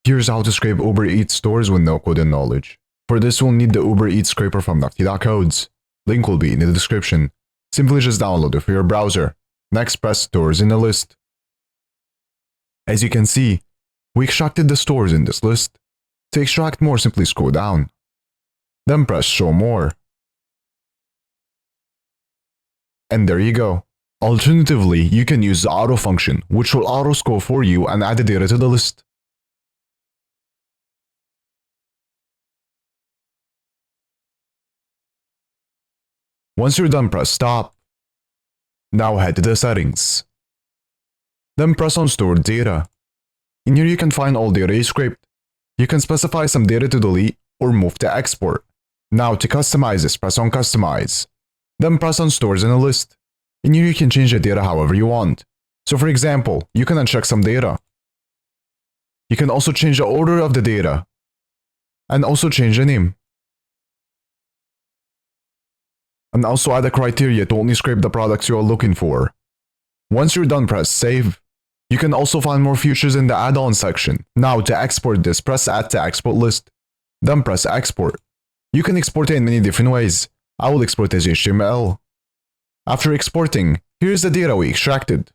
Here's how to scrape Uber Eats stores with no coding knowledge. For this, we'll need the Uber Eats scraper from Nocti.codes. Link will be in the description. Simply just download it for your browser. Next, press stores in the list. As you can see, we extracted the stores in this list. To extract more, simply scroll down. Then press show more. And there you go. Alternatively, you can use the auto function, which will auto scroll for you and add the data to the list. Once you're done, press stop. Now head to the settings. Then press on stored data. In here you can find all data you scraped. You can specify some data to delete or move to export. Now to customize this, press on customize. Then press on stores in a list. In here you can change the data however you want. So for example, you can uncheck some data. You can also change the order of the data. And also change the name. And also add a criteria to only scrape the products you are looking for. Once you're done, press save. You can also find more features in the add-on section. Now to export this, press add to export list. Then press export. You can export it in many different ways. I will export as HTML. After exporting, here's the data we extracted.